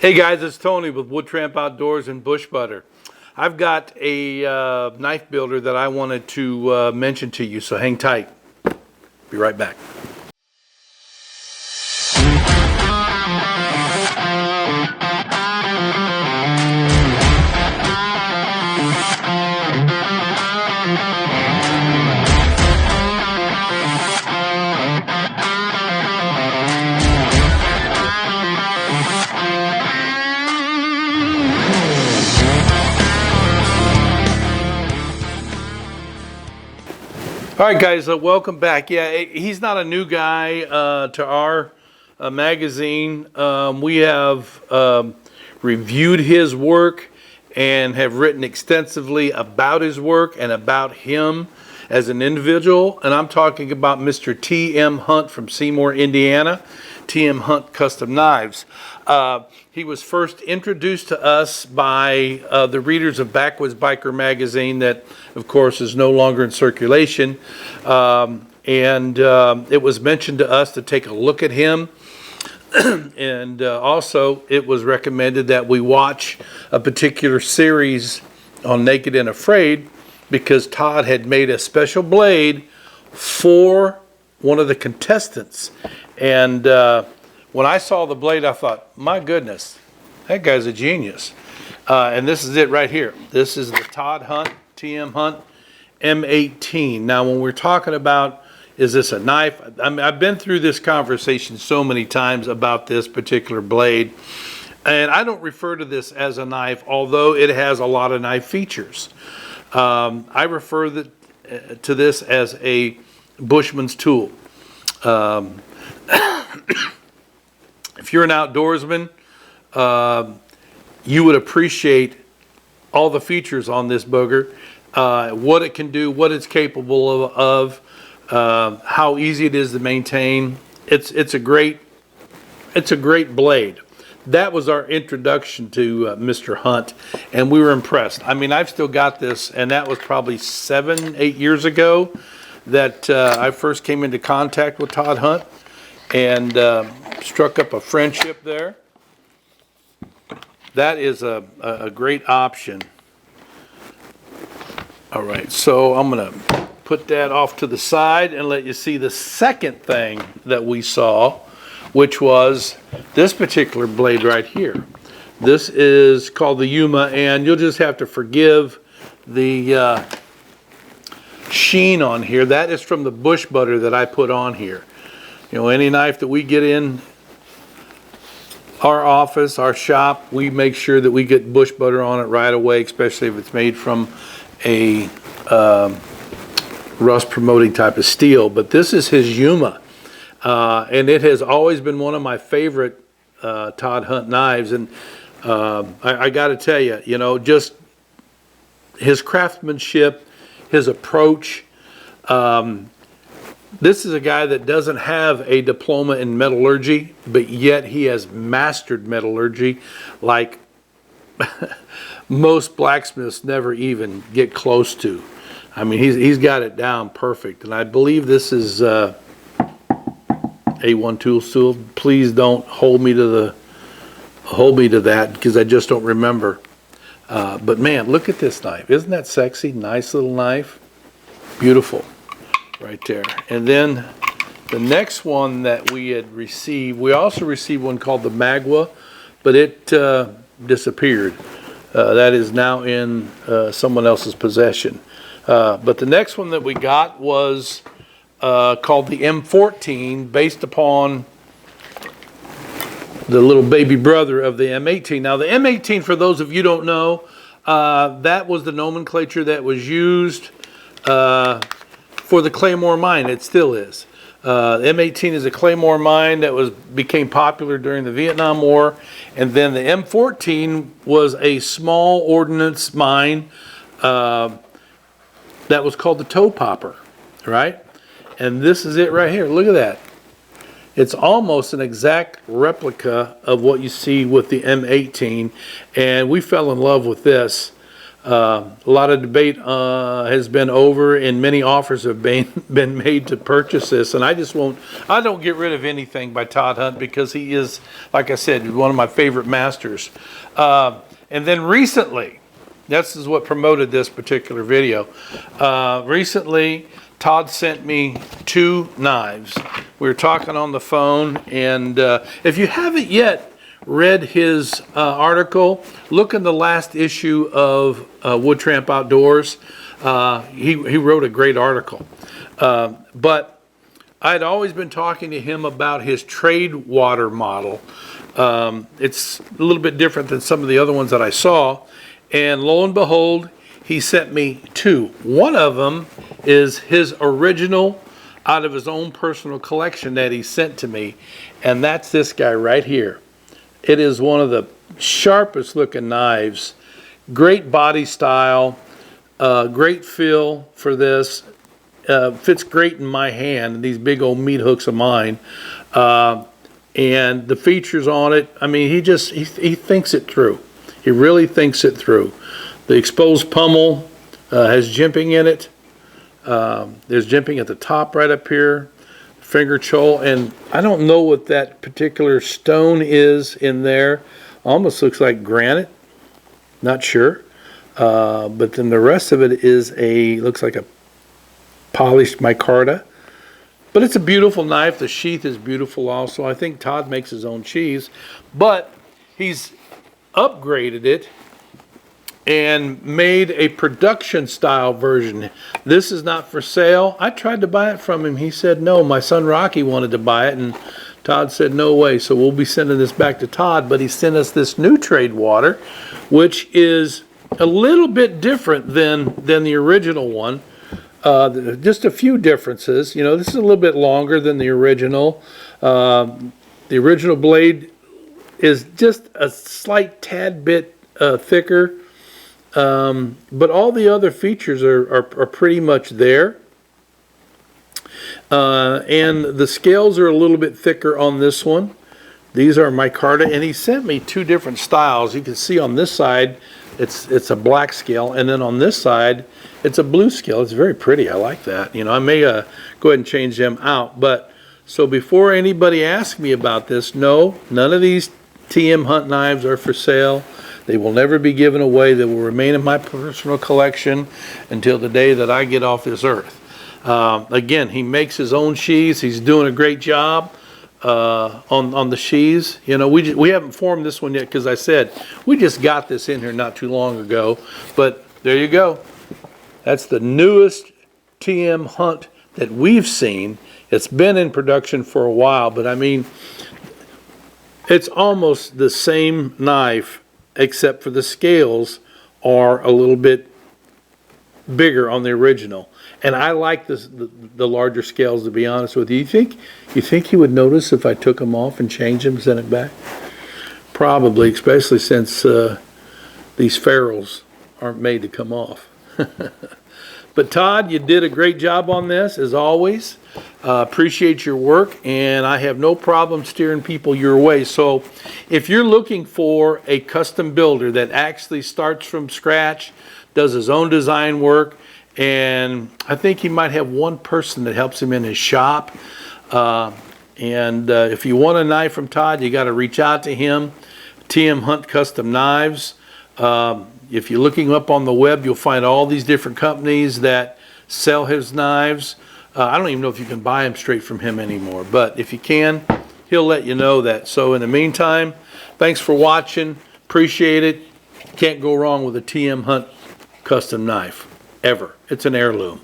Hey guys, it's Tony with Wood Tramp Outdoors and Bush Butter. I've got a knife builder that I wanted to mention to you, so hang tight. Be right back. All right, guys, welcome back. Yeah, he's not a new guy to our magazine. We have reviewed his work and have written extensively about his work and about him as an individual. And I'm talking about Mr. T.M. Hunt from Seymour, Indiana, T.M. Hunt Custom Knives. He was first introduced to us by the readers of Backwoods Biker magazine that, of course, is no longer in circulation. It was mentioned to us to take a look at him. And also, it was recommended that we watch a particular series on Naked and Afraid because Todd had made a special blade for one of the contestants. And when I saw the blade, I thought, my goodness, that guy's a genius. And this is it right here. This is the Todd Hunt, TM Hunt M18. Now, when we're talking about, is this a knife? I mean, I've been through this conversation so many times about this particular blade. And I don't refer to this as a knife, although it has a lot of knife features. I refer to this as a bushman's tool. If you're an outdoorsman, you would appreciate all the features on this booger, what it can do, what it's capable of, how easy it is to maintain. It's a great blade. That was our introduction to Mr. Hunt, and we were impressed. I mean, I've still got this, and that was probably 7-8 years ago that I first came into contact with Todd Hunt and struck up a friendship there. That is a great option. All right, so I'm gonna put that off to the side and let you see the second thing that we saw, which was this particular blade right here. This is called the Yuma, and you'll just have to forgive the sheen on here. That is from the Bush Butter that I put on here. You know, any knife that we get in our office, our shop, we make sure that we get Bush Butter on it right away, especially if it's made from a rust promoting type of steel. But this is his Yuma, and it has always been one of my favorite Todd Hunt knives. And I got to tell you, you know, just his craftsmanship, his approach. This is a guy that doesn't have a diploma in metallurgy, but yet he has mastered metallurgy like most blacksmiths never even get close to. I mean, he's got it down perfect. And I believe this is A1 tool. Please don't hold me to that because I just don't remember. But man, look at this knife. Isn't that sexy? Nice little knife. Beautiful. Right there. And then the next one that we had received, we also received one called the Magua, but it disappeared. That is now in someone else's possession. But the next one that we got was called the M14, based upon the little baby brother of the M18. Now the M18, for those of you who don't know, that was the nomenclature that was used for the Claymore mine. It still is. M18 is a Claymore mine that became popular during the Vietnam War, and then the M14 was a small ordnance mine that was called the toe popper, right? And this is it right here. Look at that. It's almost an exact replica of what you see with the M18, and we fell in love with this. A lot of debate has been over, and many offers have been made to purchase this. And I don't get rid of anything by Todd Hunt because he is, like I said, one of my favorite masters. And then recently, this is what promoted this particular video. Recently, Todd sent me 2 knives. We were talking on the phone, and if you haven't yet read his article, look in the last issue of Wood Tramp Outdoors. He wrote a great article. But I'd always been talking to him about his Tradewater model. It's a little bit different than some of the other ones that I saw. And lo and behold, he sent me 2. One of them is his original out of his own personal collection that he sent to me. And that's this guy right here. It is one of the sharpest looking knives. Great body style, great feel for this. Fits great in my hand, these big old meat hooks of mine. And the features on it, I mean, he thinks it through. He really thinks it through. The exposed pommel has jimping in it. There's jimping at the top right up here. Finger choll, and I don't know what that particular stone is in there. Almost looks like granite. Not sure. But then the rest of it is looks like a polished micarta. But it's a beautiful knife. The sheath is beautiful also. I think Todd makes his own cheese, but he's upgraded it and made a production style version. This is not for sale. I tried to buy it from him. He said no. My son Rocky wanted to buy it, and Todd said no way. So we'll be sending this back to Todd, but he sent us this new Tradewater, which is a little bit different than the original one. Just a few differences. You know, this is a little bit longer than the original. The original blade is just a slight tad bit thicker. But all the other features are pretty much there. And the scales are a little bit thicker on this one. These are micarta, and he sent me 2 different styles. You can see on this side it's a black scale, and then on this side it's a blue scale. It's very pretty. I like that. You know, I may go ahead and change them out. But so before anybody asks me about this, no, none of these TM Hunt knives are for sale. They will never be given away. They will remain in my personal collection until the day that I get off this earth. Again, he makes his own sheaths. He's doing a great job on the sheaths. You know, we haven't formed this one yet because I said we just got this in here not too long ago. But there you go. That's the newest TM Hunt that we've seen. It's been in production for a while, but I mean, it's almost the same knife, except for the scales are a little bit bigger on the original. And I like the larger scales, to be honest with you. You think he would notice if I took them off and changed them and sent it back? Probably, especially since these ferrules aren't made to come off. But Todd, you did a great job on this, as always. Appreciate your work, and I have no problem steering people your way. So if you're looking for a custom builder that actually starts from scratch, does his own design work, and I think he might have one person that helps him in his shop. If you want a knife from Todd, you got to reach out to him. TM Hunt Custom Knives. If you're looking up on the web, you'll find all these different companies that sell his knives. I don't even know if you can buy them straight from him anymore, but if you can, he'll let you know that. So in the meantime, thanks for watching. Appreciate it. Can't go wrong with a TM Hunt custom knife, ever. It's an heirloom.